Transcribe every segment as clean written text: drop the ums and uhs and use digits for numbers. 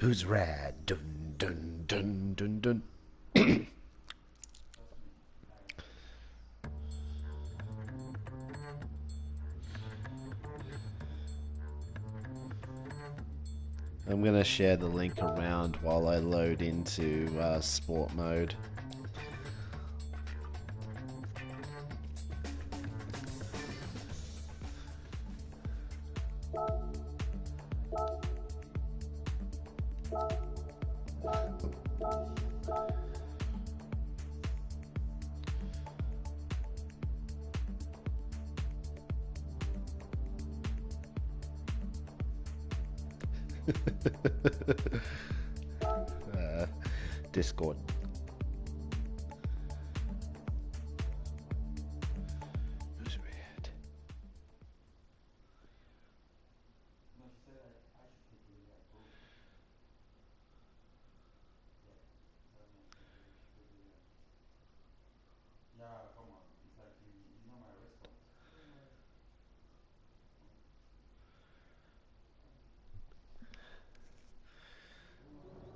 Who's rad? Dun dun dun dun dun. I'm gonna share the link around while I load into sport mode. Discord. Who's red?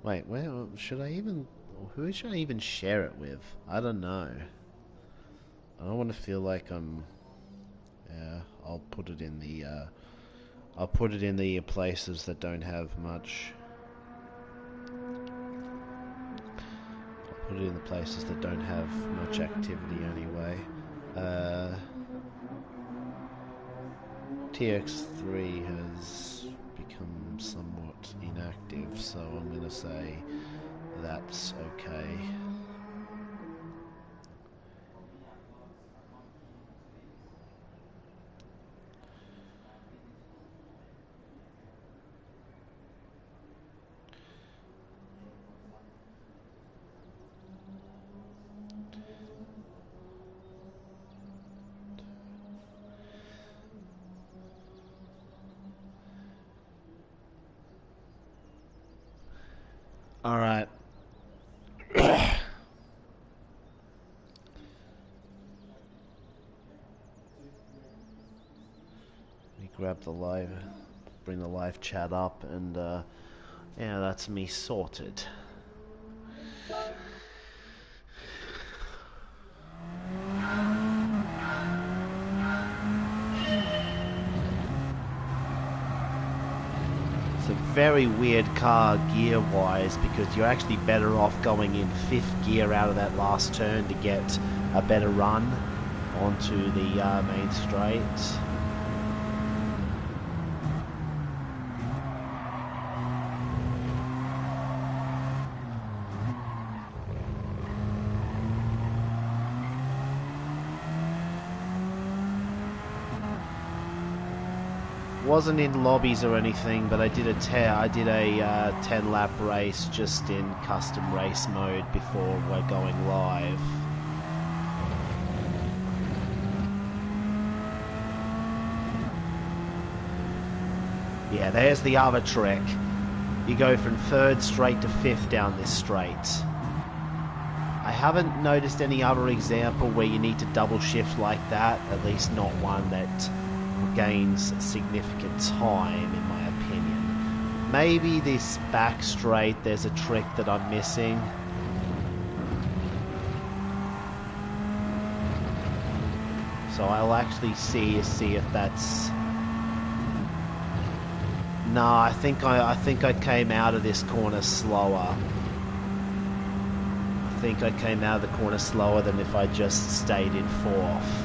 Wait, where should I even? Who should I even share it with? I don't know. I don't want to feel like I'm. Yeah, I'll put it in the. I'll put it in the places that don't have much. I'll put it in the places that don't have much activity anyway. TX3 has become somewhat inactive, so I'm gonna say that's okay. Alright. Let me grab the live, bring the live chat up, and yeah, that's me sorted. It's a very weird car gear-wise, because you're actually better off going in 5th gear out of that last turn to get a better run onto the main straight. Wasn't in lobbies or anything, but I did a 10 lap race just in custom race mode before we're going live. Yeah, there's the other trick. You go from 3rd straight to 5th down this straight. I haven't noticed any other example where you need to double shift like that, at least not one that gains significant time, in my opinion. Maybe this back straight, there's a trick that I'm missing. So I'll actually see if that's... No, I think I came out of this corner slower. I think I came out of the corner slower than if I just stayed in 4th.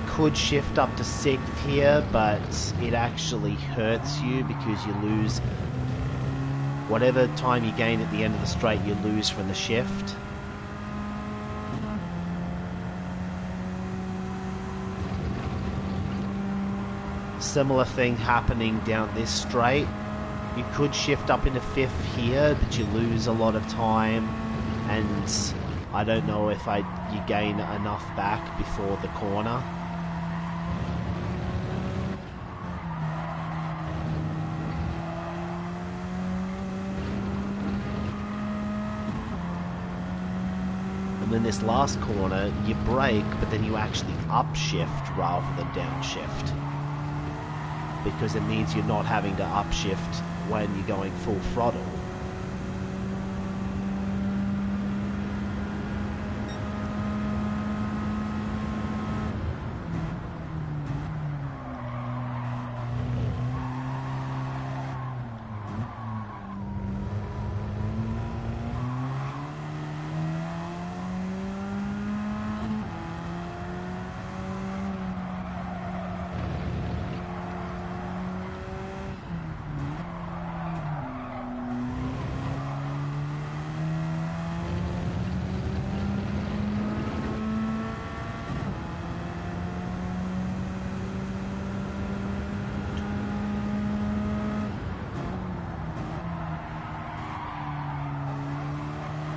Could shift up to 6th here, but it actually hurts you because you lose whatever time you gain at the end of the straight, you lose from the shift. Similar thing happening down this straight. You could shift up into 5th here, but you lose a lot of time, and I don't know if you gain enough back before the corner. And then this last corner, you brake, but then you actually upshift rather than downshift. because it means you're not having to upshift when you're going full throttle.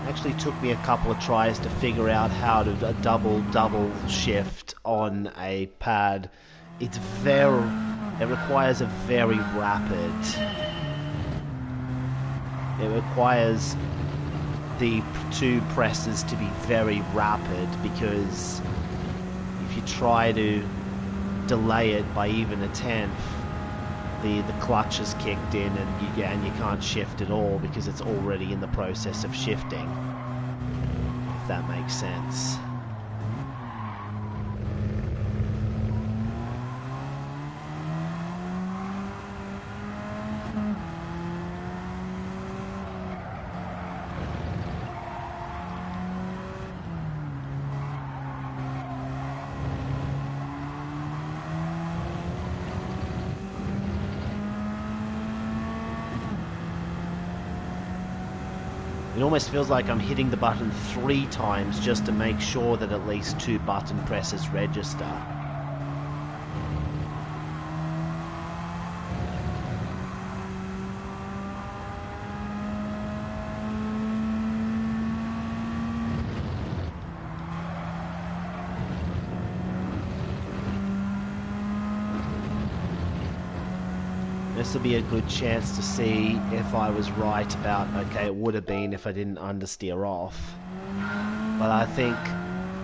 Actually took me a couple of tries to figure out how to double shift on a pad. It requires a very rapid. It requires the two presses to be very rapid, because if you try to delay it by even a tenth, the clutch is kicked in and you can't shift at all because it's already in the process of shifting, if that makes sense. It almost feels like I'm hitting the button 3 times just to make sure that at least 2 button presses register. This will be a good chance to see if I was right about, okay, it would have been if I didn't understeer off. But I think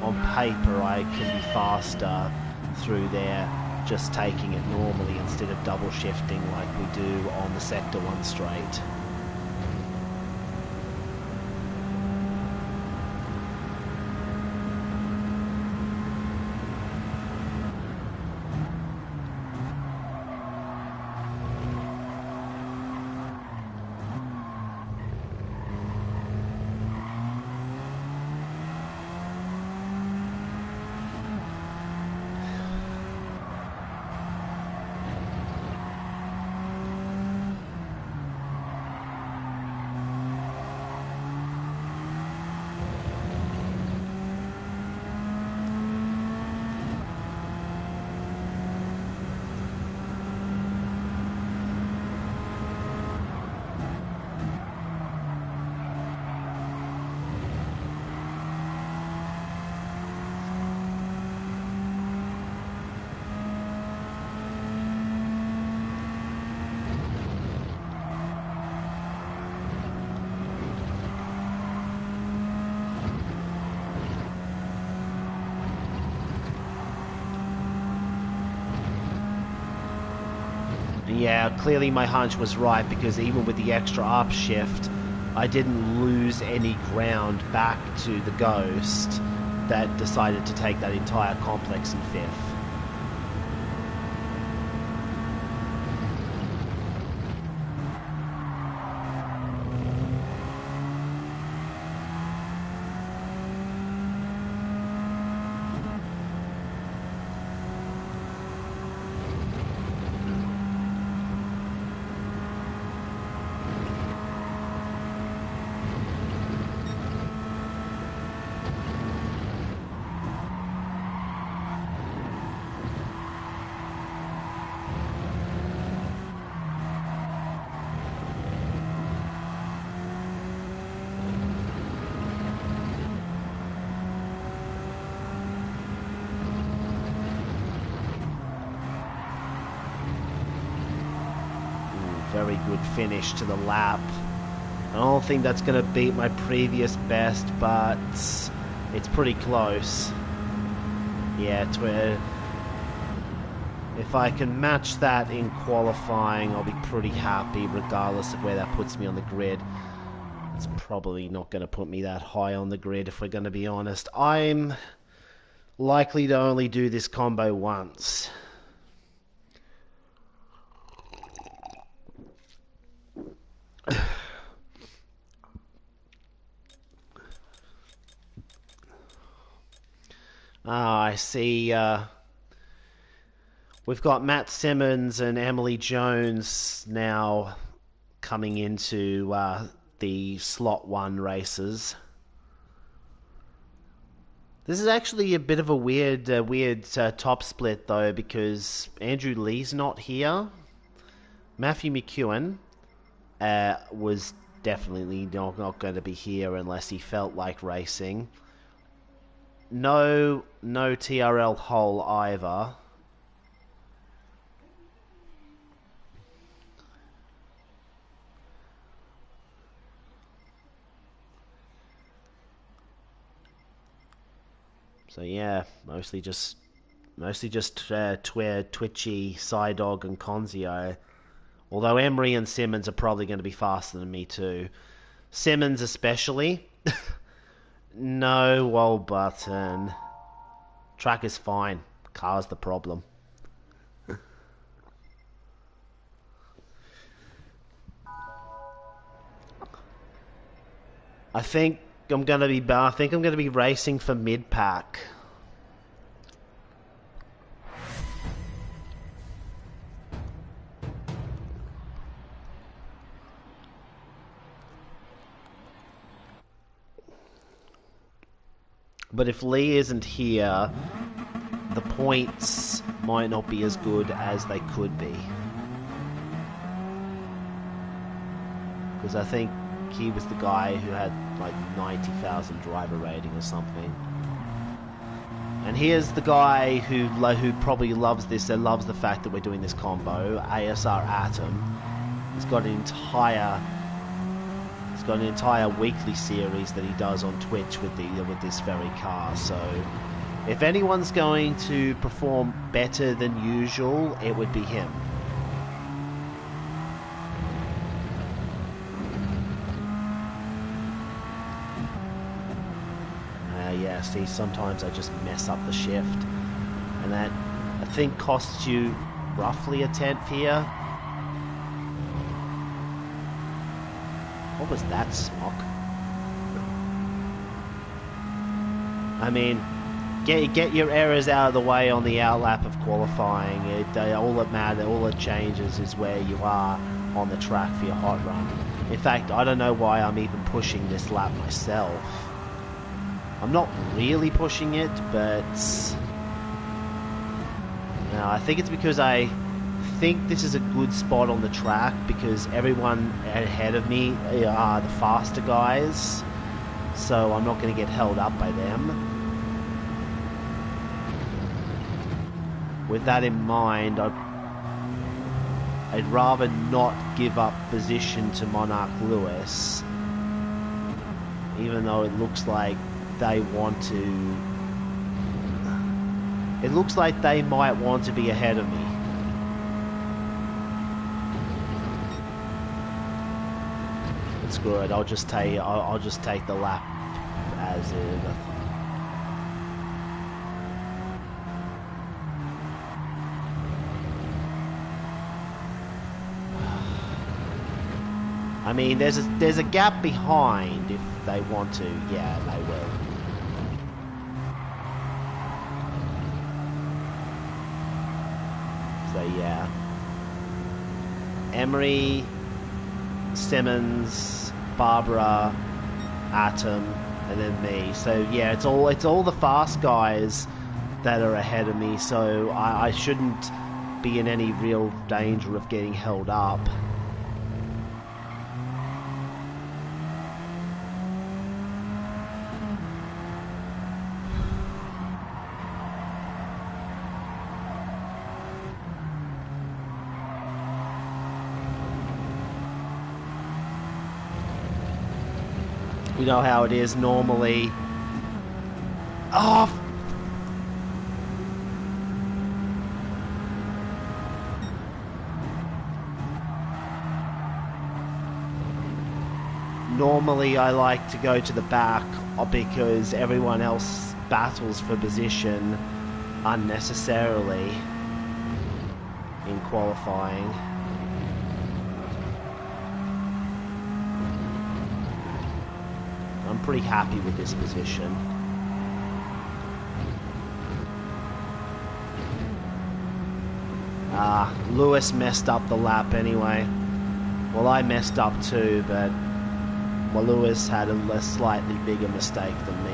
on paper I can be faster through there just taking it normally instead of double shifting like we do on the Sector 1 straight. Yeah, clearly my hunch was right, because even with the extra upshift, I didn't lose any ground back to the Ghost that decided to take that entire complex in 5th. Very good finish to the lap. I don't think that's going to beat my previous best, but it's pretty close. Yeah, If I can match that in qualifying, I'll be pretty happy regardless of where that puts me on the grid. It's probably not going to put me that high on the grid if we're going to be honest. I'm likely to only do this combo once. I see we've got Matt Simmons and Emily Jones now coming into the slot 1 races. This is actually a bit of a weird top split though, because Andrew Lee's not here. Matthew McEwen was definitely not going to be here unless he felt like racing. No TRL Hull either. So yeah, mostly just Twitchy, Psydog, and Conzio. Although Emery and Simmons are probably going to be faster than me too. Simmons especially. No wall button. Track is fine. Car's the problem. I think I'm gonna be racing for mid pack. But if Lee isn't here, the points might not be as good as they could be. Because I think he was the guy who had like 90,000 driver rating or something. And here's the guy who probably loves this and loves the fact that we're doing this combo, ASR Atom. He's got an entire weekly series that he does on Twitch with this very car. So if anyone's going to perform better than usual, it would be him. Yeah, see, sometimes I just mess up the shift, and that I think costs you roughly a 10th here. What was that smock? I mean, get your errors out of the way on the outlap of qualifying. All that changes is where you are on the track for your hot run. In fact, I don't know why I'm even pushing this lap myself. I'm not really pushing it, but no, I think it's because I think this is a good spot on the track because everyone ahead of me are the faster guys, so I'm not going to get held up by them. With that in mind, I'd rather not give up position to Monarch Lewis, even though it looks like they want to. It looks like they might want to be ahead of me. But screw it. I'll just take the lap as is. I mean, there's a gap behind if they want to. Yeah, they will. So yeah, Emery, Simmons, Barbara, Atom, and then me. So yeah, it's all the fast guys that are ahead of me. So I shouldn't be in any real danger of getting held up. You know how it is normally. Oh! Normally I like to go to the back because everyone else battles for position unnecessarily in qualifying. I'm pretty happy with this position. Lewis messed up the lap anyway. Well, I messed up too, but well, Lewis had a slightly bigger mistake than me.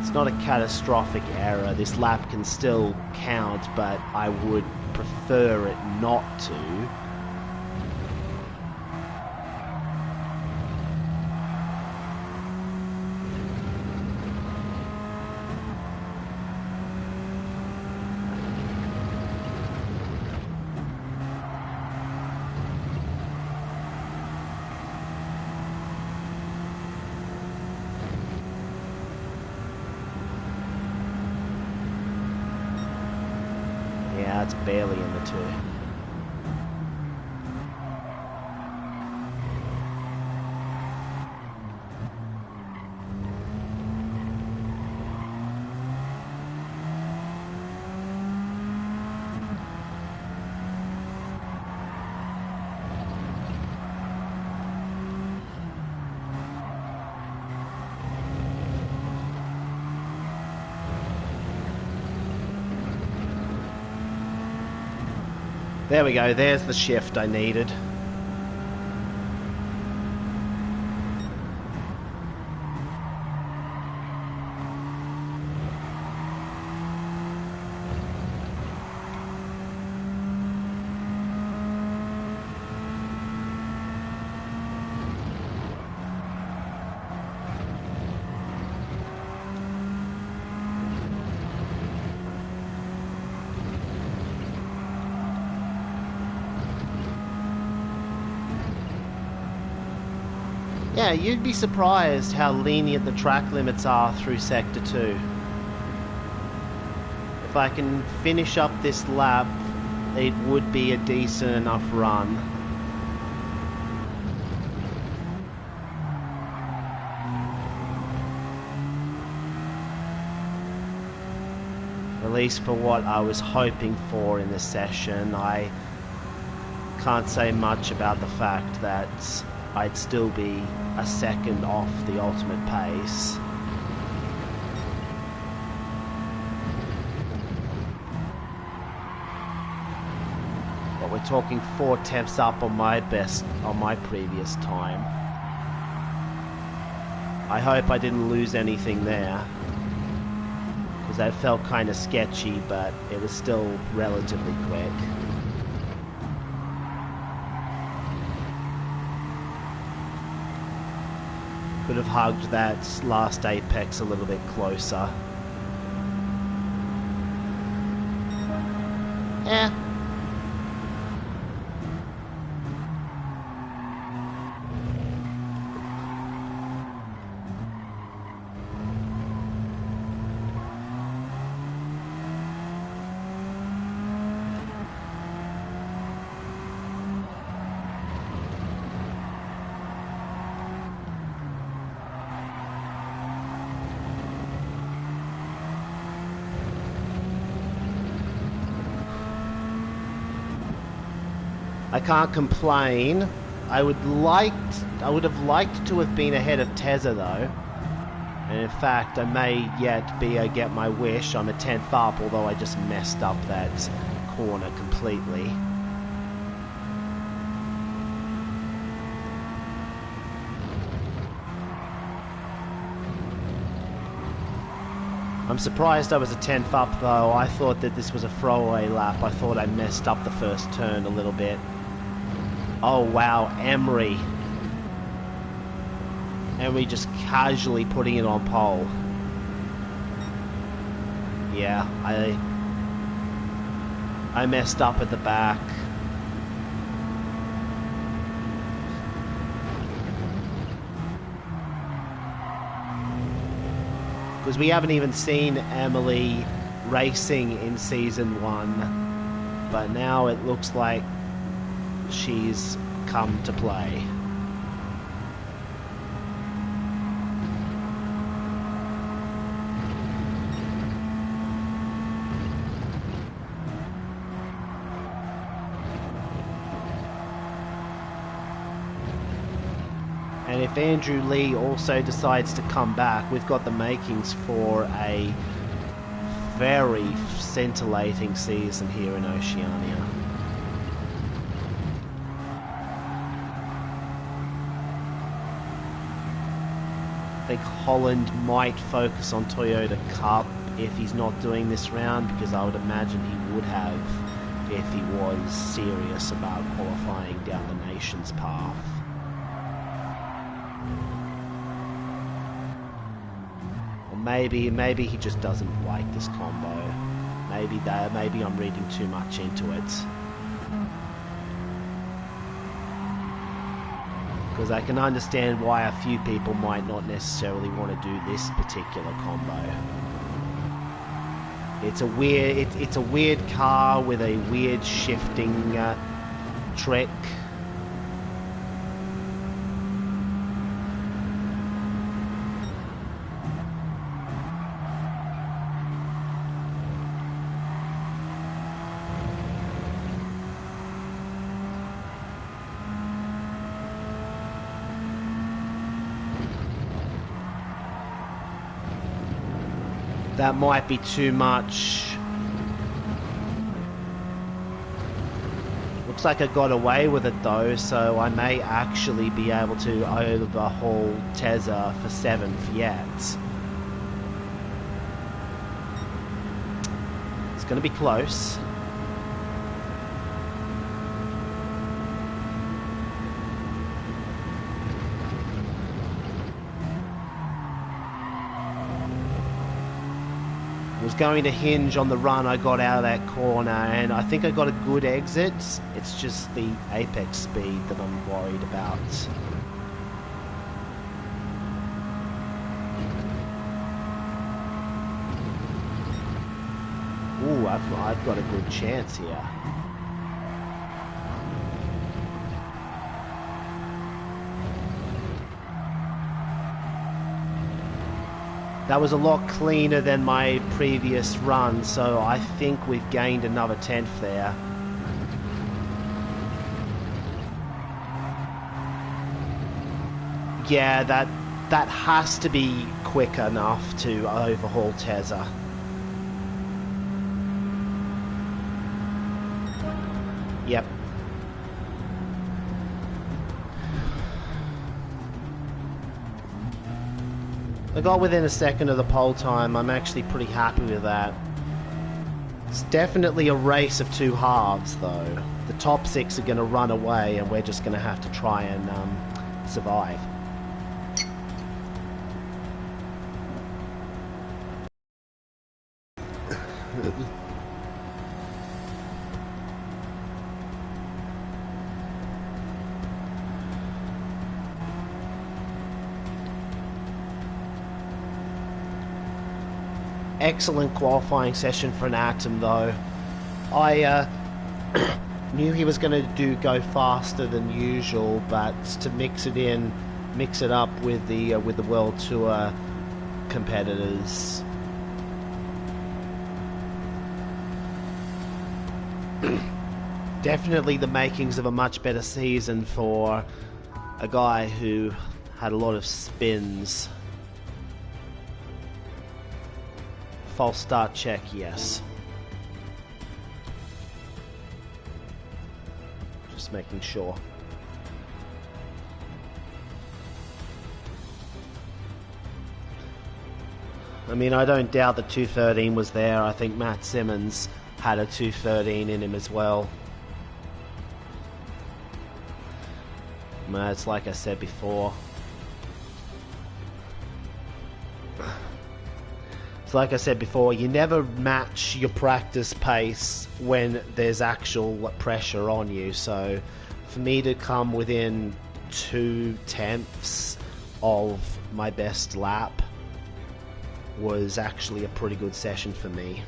It's not a catastrophic error. This lap can still count, but I would prefer it not to. Yeah, it's barely in the two. There we go, there's the shift I needed. Yeah, you'd be surprised how lenient the track limits are through Sector 2. If I can finish up this lap, it would be a decent enough run. At least for what I was hoping for in this session. I can't say much about the fact that I'd still be a second off the ultimate pace. But we're talking 4 tenths up on my previous time. I hope I didn't lose anything there, because that felt kind of sketchy, but it was still relatively quick. Could have hugged that last apex a little bit closer. Eh. I can't complain. I would have liked to have been ahead of Tezza though. And in fact, I may yet get my wish. I'm a 10th up, although I just messed up that corner completely. I'm surprised I was a 10th up though. I thought that this was a throwaway lap. I thought I messed up the first turn a little bit. Oh wow, Emery. Emery just casually putting it on pole. Yeah, I messed up at the back. Because we haven't even seen Emily racing in Season 1, but now it looks like she's come to play. And if Andrew Lee also decides to come back, we've got the makings for a very scintillating season here in Oceania. I think Holland might focus on Toyota Cup if he's not doing this round, because I would imagine he would have if he was serious about qualifying down the nation's path. Maybe he just doesn't like this combo. Maybe I'm reading too much into it. Because I can understand why a few people might not necessarily want to do this particular combo. It's a weird car with a weird shifting trick. That might be too much. Looks like I got away with it though, so I may actually be able to overhaul Tezza for 7th yet. It's going to be close. Was going to hinge on the run I got out of that corner, and I think I got a good exit. It's just the apex speed that I'm worried about. Ooh, I've got a good chance here. That was a lot cleaner than my previous run, so I think we've gained another 10th there. Yeah, that has to be quick enough to overhaul Tezza. Yep. I got within a second of the pole time. I'm actually pretty happy with that. It's definitely a race of two halves, though. The top 6 are going to run away, and we're just going to have to try and survive. Excellent qualifying session for an Atom, though. I knew he was going to go faster than usual, but to mix it up with the World Tour competitors. Definitely the makings of a much better season for a guy who had a lot of spins. False start check, yes. Just making sure. I mean, I don't doubt that 213 was there. I think Matt Simmons had a 213 in him as well. It's like I said before. So like I said before, you never match your practice pace when there's actual pressure on you. So for me to come within 2/10 of my best lap was actually a pretty good session for me.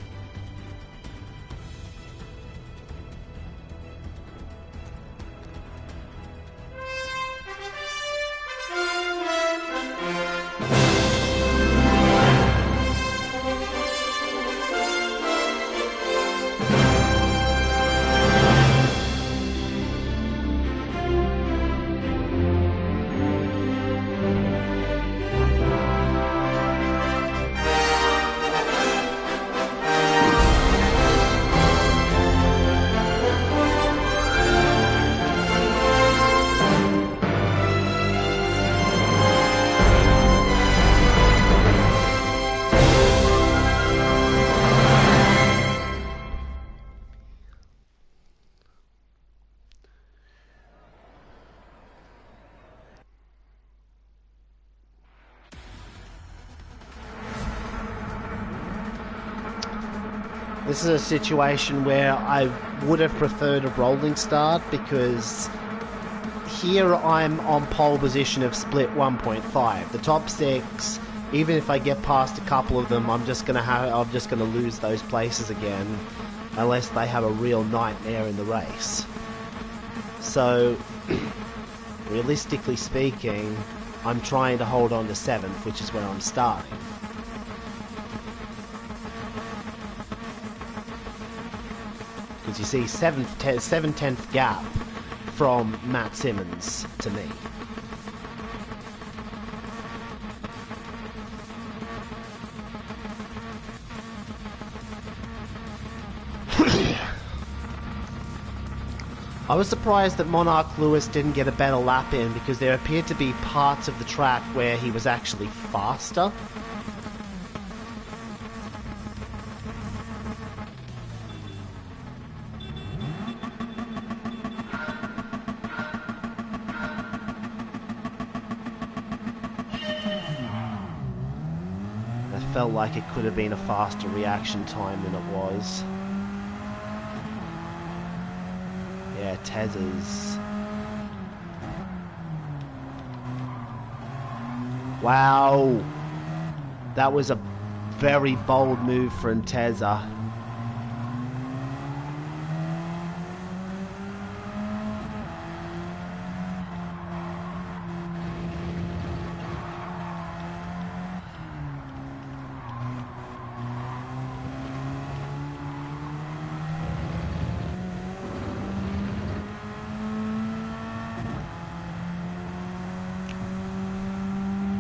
This is a situation where I would have preferred a rolling start, because here I'm on pole position of split 1.5. The top 6, even if I get past a couple of them, I'm just gonna lose those places again, unless they have a real nightmare in the race. So, realistically speaking, I'm trying to hold on to 7th, which is where I'm starting. Because you see, 7/10 gap from Matt Simmons to me. I was surprised that Monarch Lewis didn't get a better lap in, because there appeared to be parts of the track where he was actually faster. Felt like it could have been a faster reaction time than it was. Yeah, Tez's. Wow. That was a very bold move from Tezza.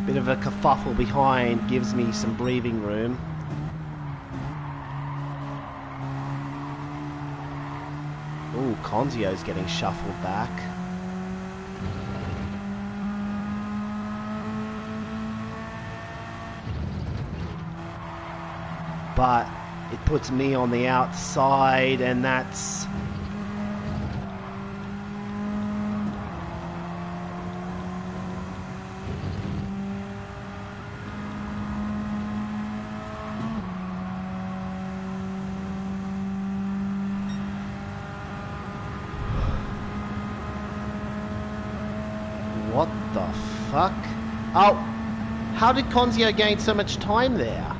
Bit of a kerfuffle behind gives me some breathing room. Ooh, Conzio's getting shuffled back. But it puts me on the outside, and that's... What the fuck? Oh, how did Conzio gain so much time there?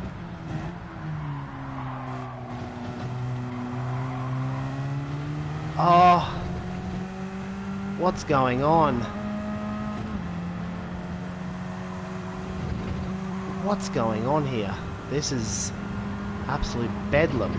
Oh, what's going on? What's going on here? This is absolute bedlam.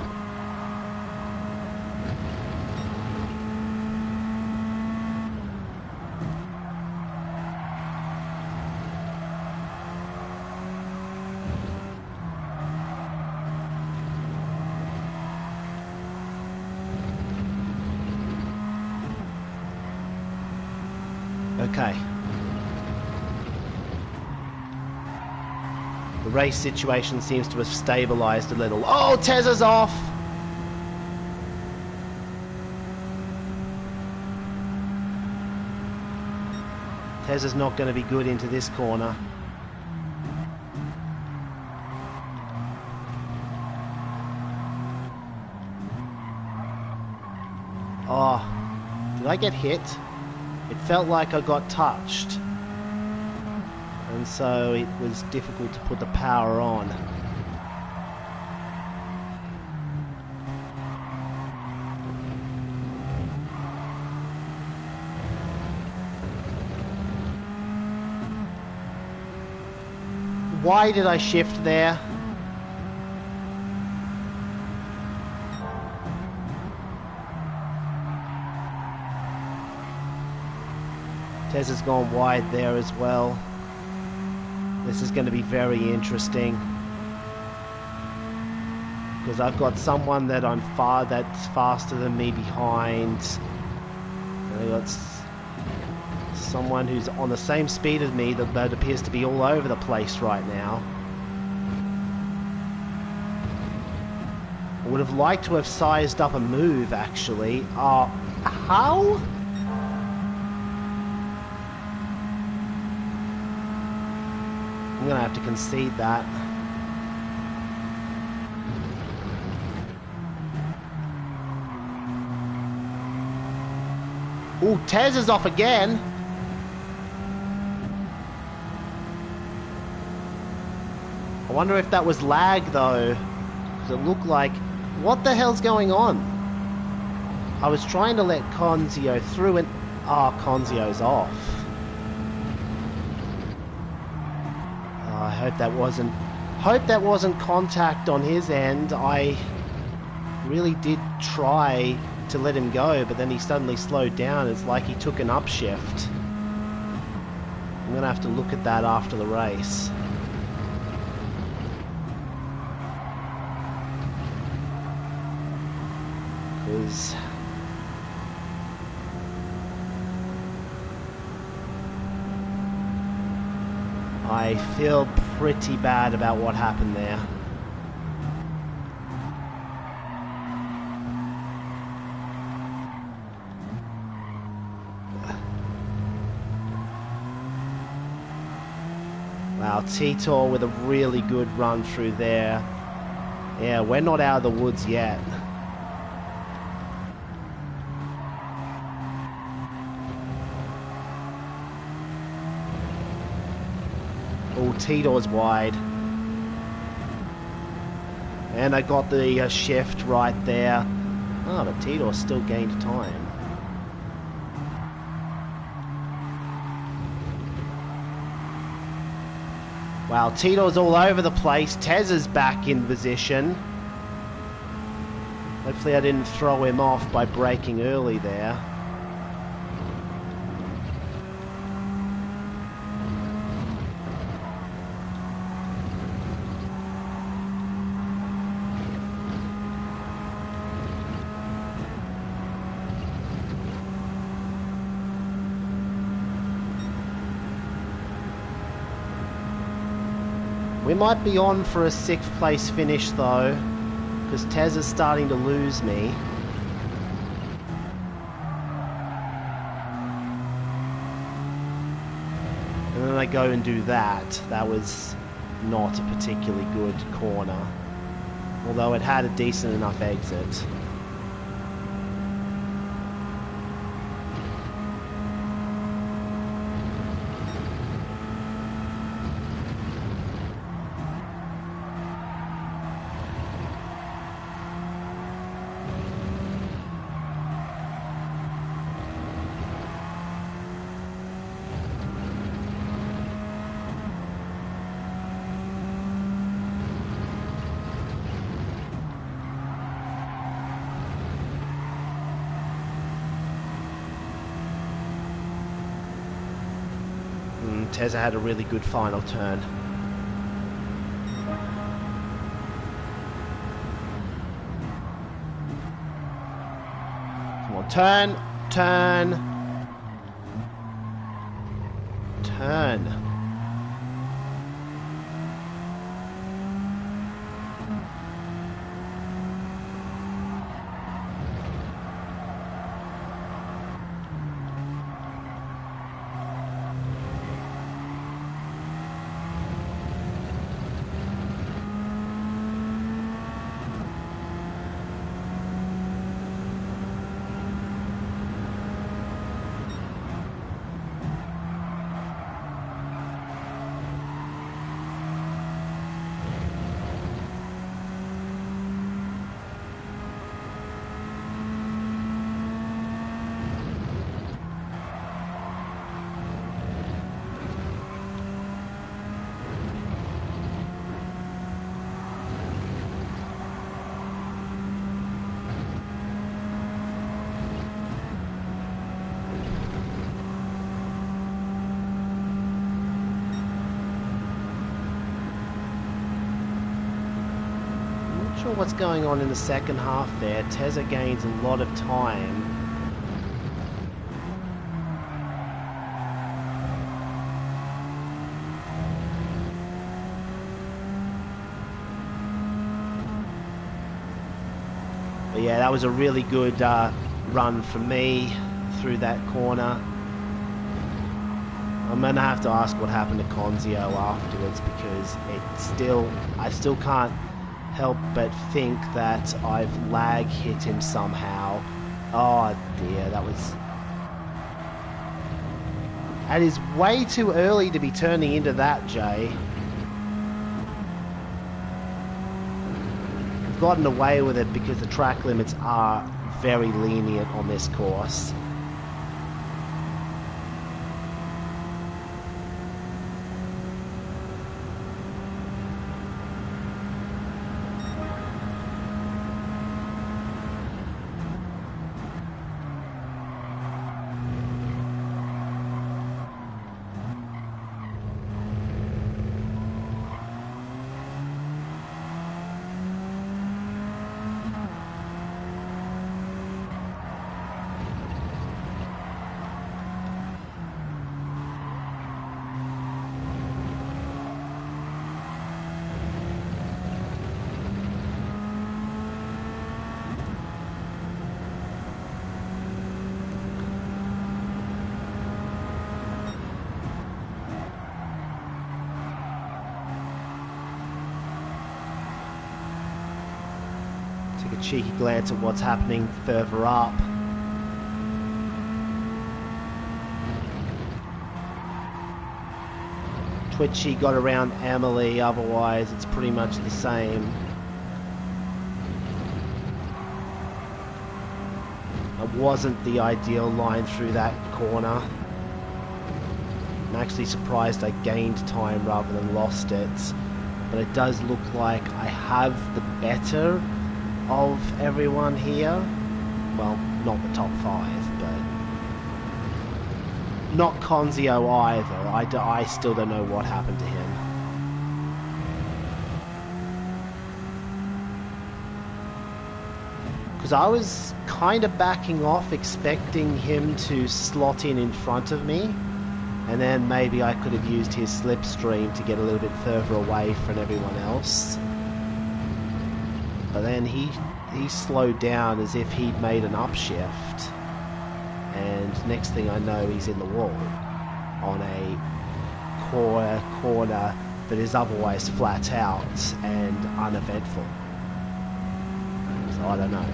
Okay. The race situation seems to have stabilized a little. Oh, Tezza's off! Tezza's not going to be good into this corner. Oh, did I get hit? It felt like I got touched. And so it was difficult to put the power on. Why did I shift there? Tez has gone wide there as well. This is going to be very interesting. Because I've got someone that that's faster than me behind. And I've got someone who's on the same speed as me that appears to be all over the place right now. I would have liked to have sized up a move, actually. How? I'm gonna have to concede that. Ooh, Tez is off again. I wonder if that was lag though, because it looked like, what the hell's going on? I was trying to let Conzio through and, Conzio's off. I hope that wasn't contact on his end. I really did try to let him go, but then he suddenly slowed down. It's like he took an upshift. I'm gonna have to look at that after the race. Because I feel pretty bad about what happened there. Wow, Titor with a really good run through there. Yeah, we're not out of the woods yet. Oh, Titor's wide. And I got the shift right there. Oh, but Titor still gained time. Wow, Titor's all over the place. Tez is back in position. Hopefully I didn't throw him off by braking early there. We might be on for a 6th place finish though, because Tez is starting to lose me. And then I go and do that. That was not a particularly good corner, although it had a decent enough exit. Tez had a really good final turn. Come on, turn, turn, turn. Sure what's going on in the second half there. Tezza gains a lot of time. But yeah, that was a really good run for me through that corner. I'm gonna have to ask what happened to Conzio afterwards, because I still can't help but think that I've lag hit him somehow. Oh dear, that is way too early to be turning into that, Jay. I've gotten away with it because the track limits are very lenient on this course. Take a cheeky glance at what's happening further up. Twitchy got around Emily, otherwise it's pretty much the same. It wasn't the ideal line through that corner. I'm actually surprised I gained time rather than lost it. But it does look like I have the better of everyone here. Well, not the top 5, but not Conzio either. I still don't know what happened to him. Because I was kind of backing off, expecting him to slot in front of me, and then maybe I could have used his slipstream to get a little bit further away from everyone else. But then he slowed down as if he'd made an upshift, and next thing I know he's in the wall on a corner that is otherwise flat out and uneventful. So I don't know.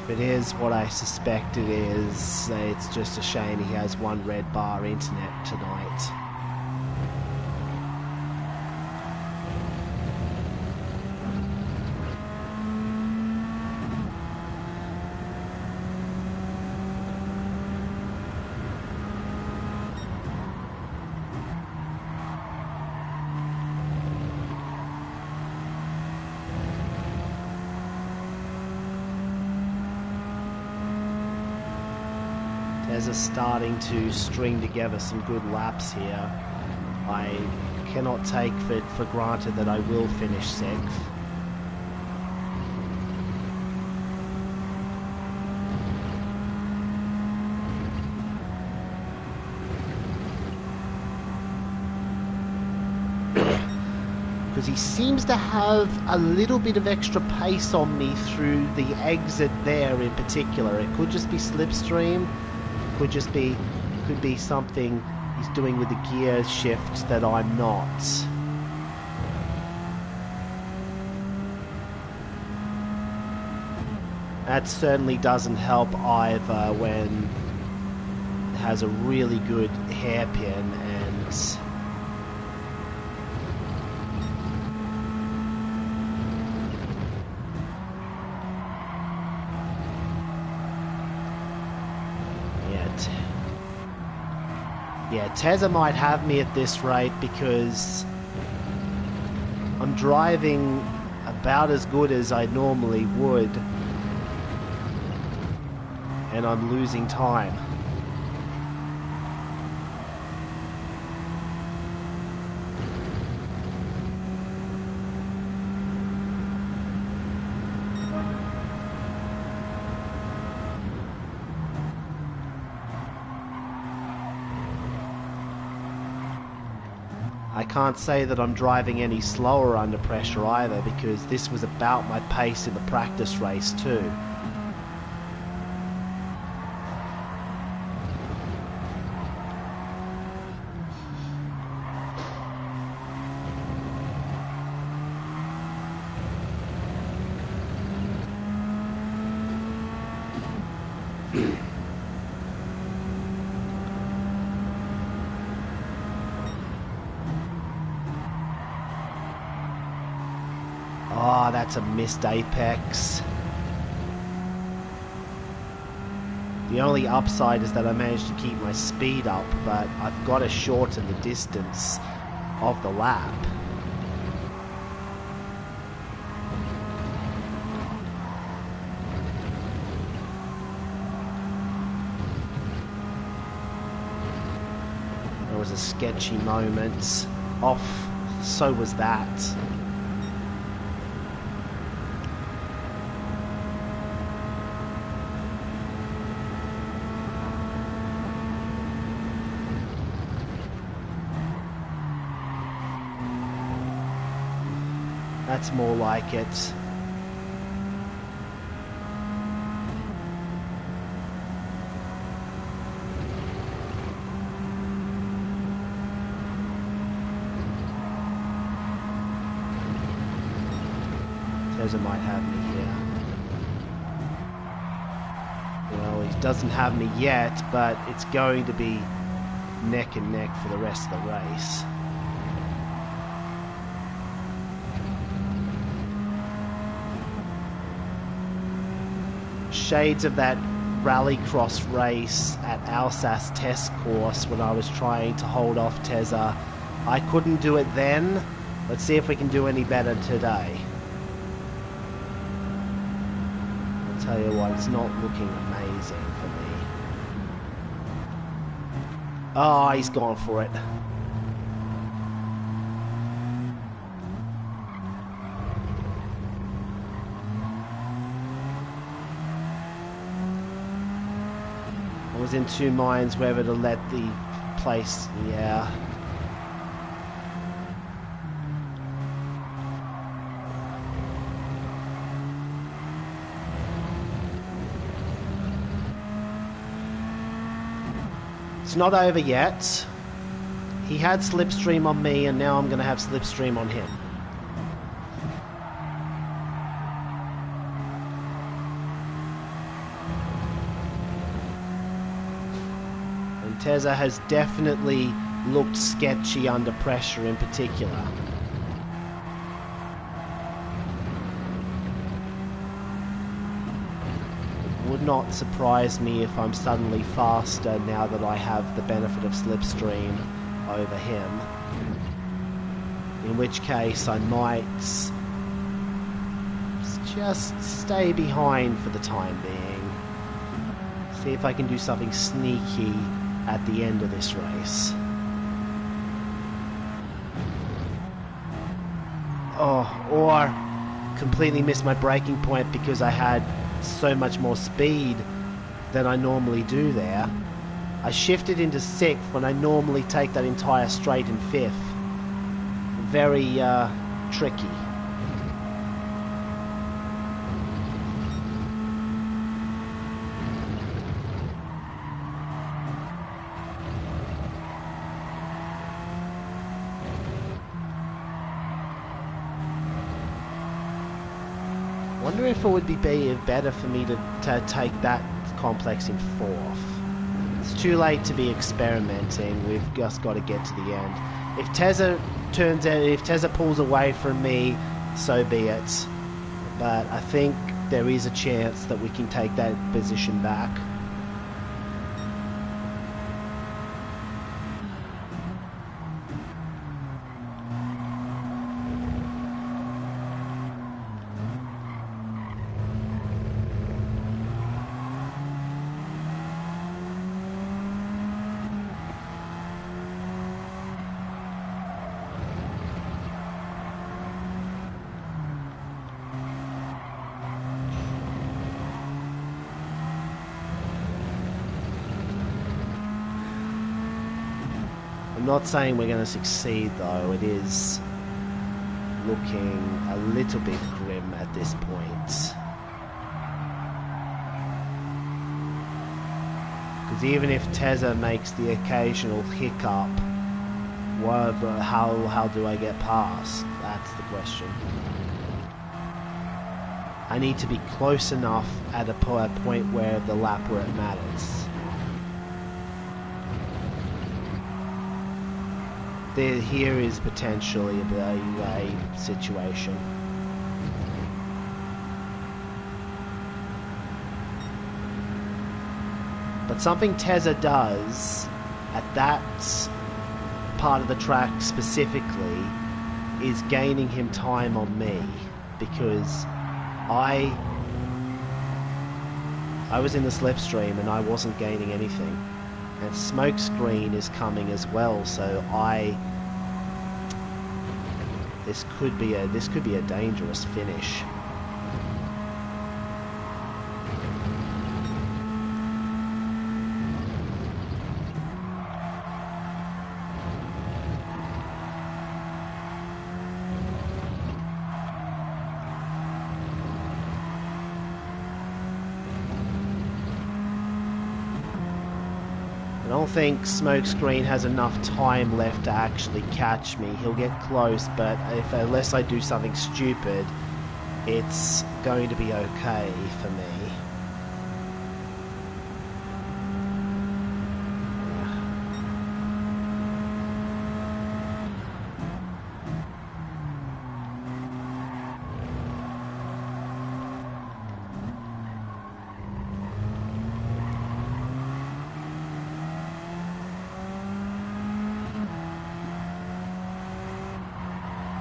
If it is what I suspect it is, it's just a shame he has one red bar internet tonight. Are starting to string together some good laps here. I cannot take for granted that I will finish 6th. Because he seems to have a little bit of extra pace on me through the exit there in particular. It could just be slipstream. Could be something he's doing with the gear shift that I'm not. That certainly doesn't help either when it has a really good hairpin and Yeah, Tezza might have me at this rate because I'm driving about as good as I normally would, and I'm losing time. I can't say that I'm driving any slower under pressure either, because this was about my pace in the practice race too. Oh, that's a missed apex. The only upside is that I managed to keep my speed up, but I've got to shorten the distance of the lap. There was a sketchy moment off, so was that. That's more like it. Tezza might have me here. Well, he doesn't have me yet, but it's going to be neck and neck for the rest of the race. Shades of that rallycross race at Alsace test course when I was trying to hold off Tezza. I couldn't do it then. Let's see if we can do any better today. I'll tell you what, it's not looking amazing for me. Oh, he's gone for it. I was in two minds whether to let the place, yeah. It's not over yet. He had slipstream on me, and now I'm going to have slipstream on him. Tezza has definitely looked sketchy under pressure in particular. It would not surprise me if I'm suddenly faster now that I have the benefit of slipstream over him. In which case I might just stay behind for the time being. See if I can do something sneaky at the end of this race. Oh, or completely missed my braking point because I had so much more speed than I normally do there. I shifted into 6th when I normally take that entire straight in 5th. Very tricky. I wonder if it would be better for me to take that complex in 4th. It's too late to be experimenting. We've just got to get to the end. If Tezza pulls away from me, so be it. But I think there is a chance that we can take that position back. I'm not saying we're going to succeed, though. It is looking a little bit grim at this point. Because even if Tezza makes the occasional hiccup, how do I get past? That's the question. I need to be close enough at a point where the lap where it matters. Here is potentially a situation. But something Tezza does at that part of the track specifically is gaining him time on me, because I was in the slipstream and I wasn't gaining anything. And Smokescreen is coming as well, so this could be a dangerous finish. I don't think Smokescreen has enough time left to actually catch me. He'll get close, but unless I do something stupid, it's going to be okay for me.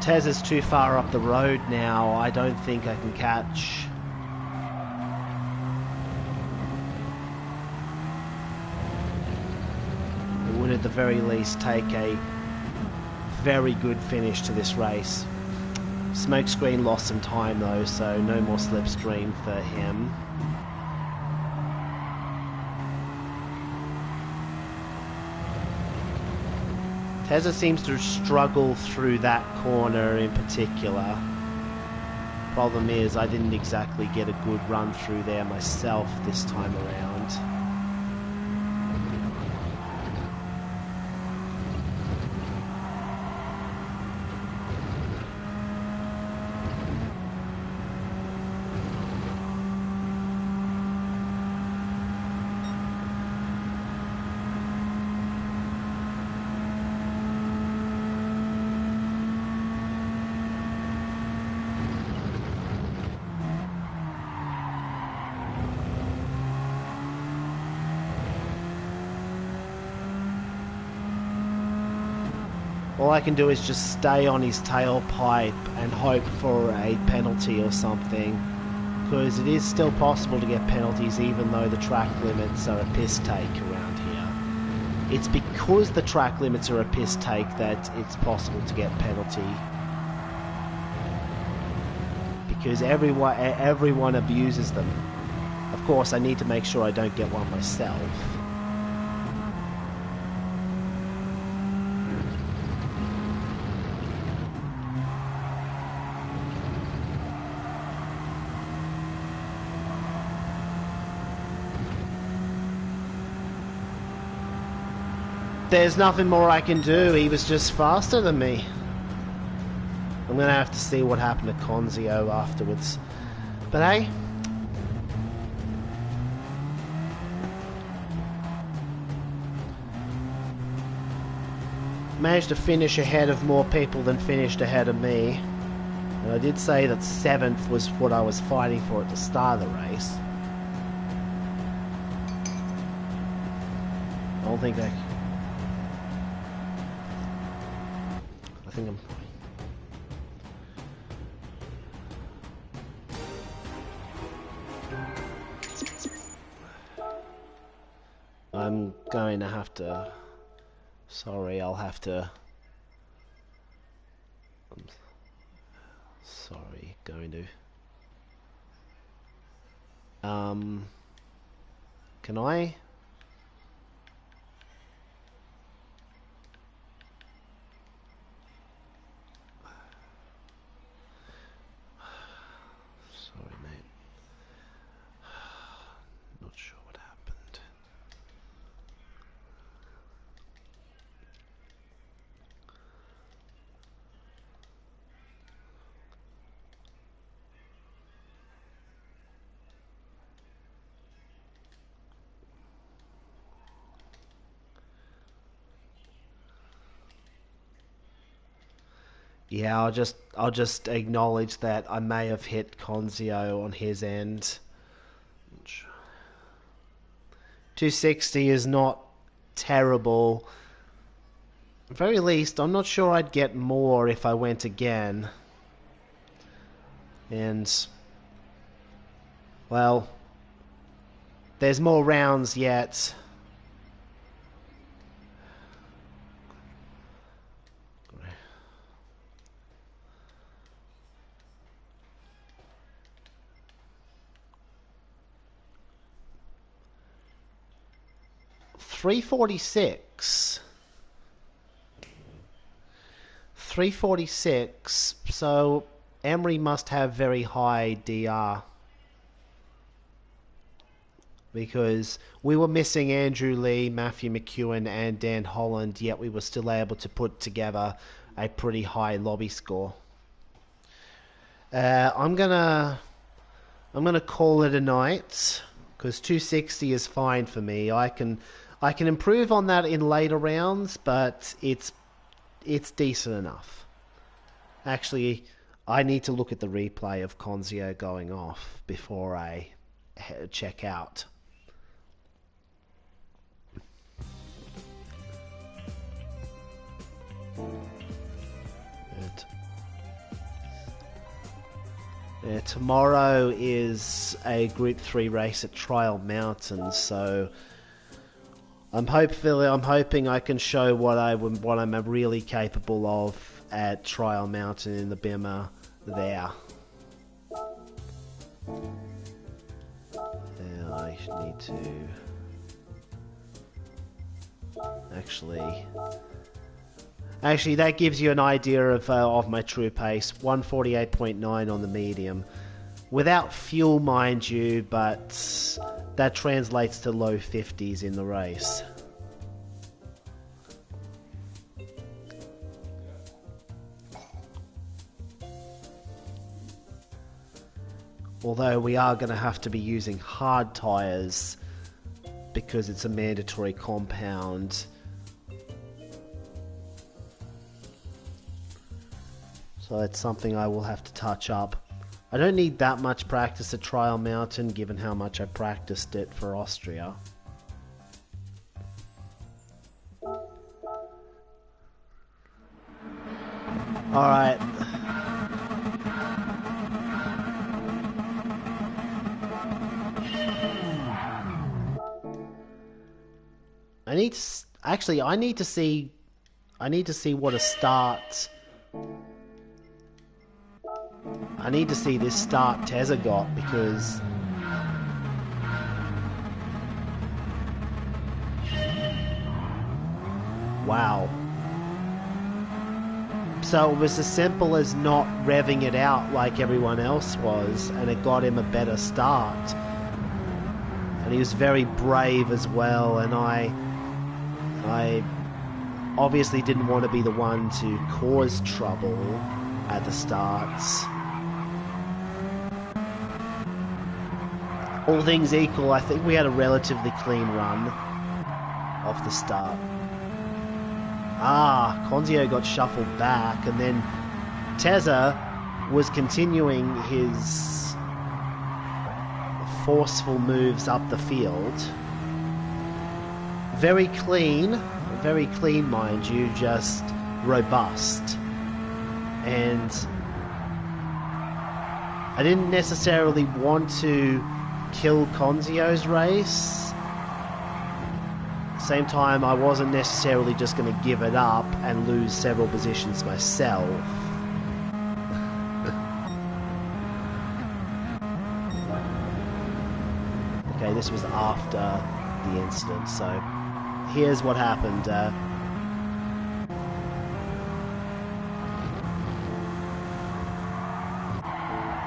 Tez is too far up the road now. I don't think I can catch. It would at the very least take a very good finish to this race. Smokescreen lost some time though, so no more slipstream for him. Tezza seems to struggle through that corner in particular. Problem is, I didn't exactly get a good run through there myself this time around. All I can do is just stay on his tailpipe and hope for a penalty or something, because it is still possible to get penalties even though the track limits are a piss take around here. It's because the track limits are a piss take that it's possible to get penalty, because everyone abuses them. Of course, I need to make sure I don't get one myself. There's nothing more I can do. He was just faster than me. I'm gonna have to see what happened to Conzio afterwards. But hey, managed to finish ahead of more people than finished ahead of me. And I did say that 7th was what I was fighting for at the start of the race. I don't think I think I'm going to have to... Sorry, I'll have to... I'm sorry, going to... Can I... Yeah, I'll just acknowledge that I may have hit Conzio on his end. 260 is not terrible. At the very least, I'm not sure I'd get more if I went again. And, well, there's more rounds yet. .346. 346. So Emery must have very high DR. Because we were missing Andrew Lee, Matthew McEwen, and Dan Holland, yet we were still able to put together a pretty high lobby score. I'm gonna call it a night because 260 is fine for me. I can improve on that in later rounds, but it's decent enough. Actually, I need to look at the replay of Conzio going off before I check out. Tomorrow is a Group 3 race at Trial Mountain, so I'm hoping I can show what I'm really capable of at Trial Mountain in the Bimmer there. I need to actually that gives you an idea of my true pace. 148.9 on the medium, without fuel, mind you, but that translates to low 50s in the race. Although we are going to have to be using hard tyres because it's a mandatory compound. So that's something I will have to touch up. I don't need that much practice at Trial Mountain given how much I practiced it for Austria. Alright. I need to see what a start. I need to see this start Tezza got because wow. So it was as simple as not revving it out like everyone else was, and it got him a better start. And he was very brave as well, and I obviously didn't want to be the one to cause trouble at the starts. All things equal, I think we had a relatively clean run off the start. Conzio got shuffled back, and then Tezza was continuing his forceful moves up the field. Very clean, mind you, just robust. And I didn't necessarily want to kill Conzio's race. At the same time, I wasn't necessarily just going to give it up and lose several positions myself. Okay, this was after the incident, so here's what happened.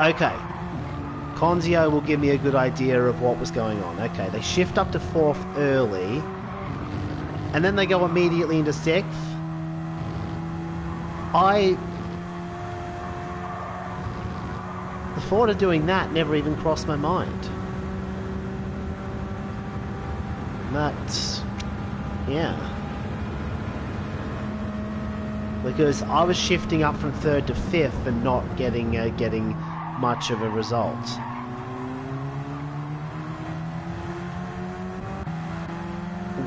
Okay, Conzio will give me a good idea of what was going on. Okay, they shift up to 4th early, and then they go immediately into 6th. The thought of doing that never even crossed my mind. But, yeah. because I was shifting up from 3rd to 5th and not getting much of a result.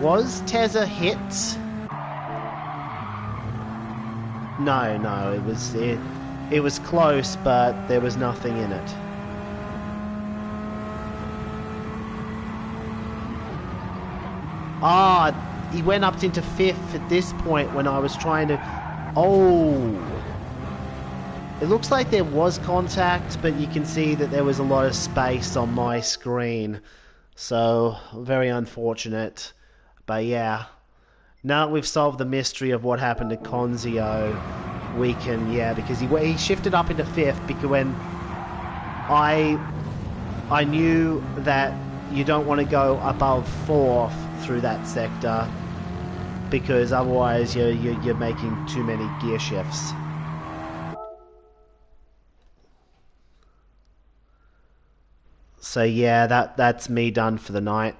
Was Tezza hit? No, it was close, but there was nothing in it. Ah, he went up into 5th at this point when I was trying to... Oh! It looks like there was contact, but you can see that there was a lot of space on my screen. So, very unfortunate. But yeah, now that we've solved the mystery of what happened to Konzio, we can, yeah, because he shifted up into 5th because when I knew that you don't want to go above 4th through that sector because otherwise you're making too many gear shifts. So yeah, that's me done for the night.